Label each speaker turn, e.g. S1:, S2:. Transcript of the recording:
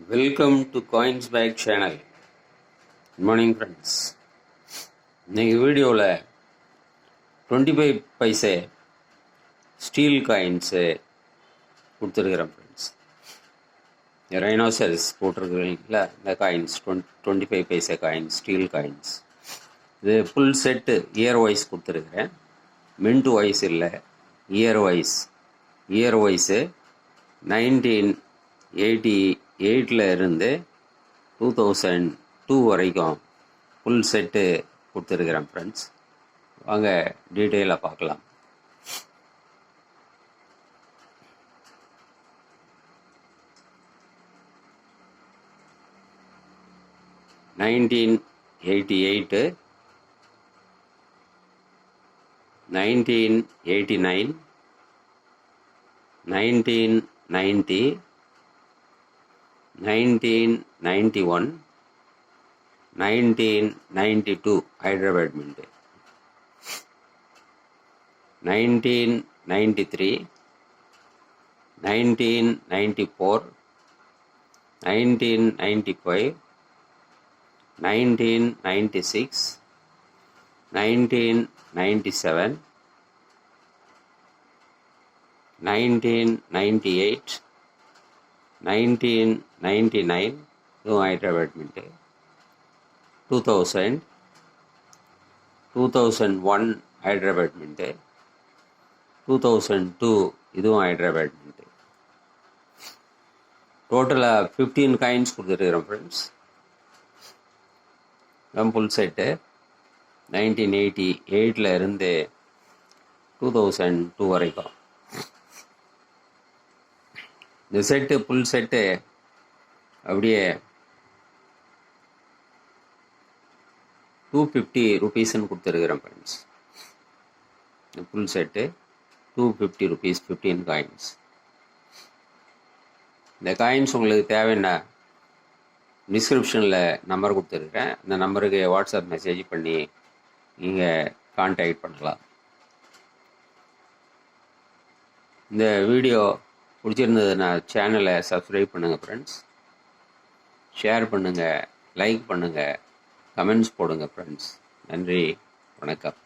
S1: Welcome to coins pack channel. Good morning friends. இன்றைக்கி வீடியோவில் 25 paise steel coins கொடுத்துருக்குறேன் friends. Rhinoceros போட்டிருக்கிறீங்களா இந்த coins 25 paise coins, steel coins. இது ஃபுல் செட்டு இயர் வைஸ் கொடுத்துருக்குறேன். மின்ட் வைஸ் இல்லை, இயர் வைஸு 1988 இருந்து 2002 வரைக்கும் ஃபுல் செட்டு கொடுத்துருக்குறேன் ஃப்ரெண்ட்ஸ். வாங்க டீட்டெயிலாக பார்க்கலாம். நைன்டீன் 1989, 1990, 1991, 1992 ஹைதராபாத் மின்ட், 1993, 1994, 1995, 1996, 1997, 1998, 1999 இதுவும் ஹைதராபாத் மின்ட்டு, 2000, 2001 ஹைதராபாத் மின்ட்டு, 2002 இதுவும் ஹைதராபாத் மின்ட்டு. டோட்டலாக 15 காயின்ஸ் கொடுத்துருக்குறோம் ஃப்ரெண்ட்ஸ். ஃபுல் செட்டு 1988 இருந்து 2002 வரைக்கும். இந்த செட்டு ஃபுல் செட்டு அப்படியே 250 ருபீஸ்ன்னு கொடுத்துருக்குறேன் ஃப்ரெண்ட்ஸ். இந்த ஃபுல் செட்டு 250 ருபீஸ், 15 காயின்ஸ். இந்த காயின்ஸ் உங்களுக்கு தேவைன்னா டிஸ்கிரிப்ஷனில் நம்பர் கொடுத்துருக்குறேன். அந்த நம்பருக்கு வாட்ஸ்அப் மெசேஜ் பண்ணி நீங்கள் கான்டாக்ட் பண்ணலாம். இந்த வீடியோ பிடிச்சிருந்ததுன்னா சேனலை சப்ஸ்கிரைப் பண்ணுங்கள் ஃப்ரெண்ட்ஸ். ஷேர் பண்ணுங்கள், லைக் பண்ணுங்கள், கமெண்ட்ஸ் போடுங்க ஃப்ரெண்ட்ஸ். நன்றி, வணக்கம்.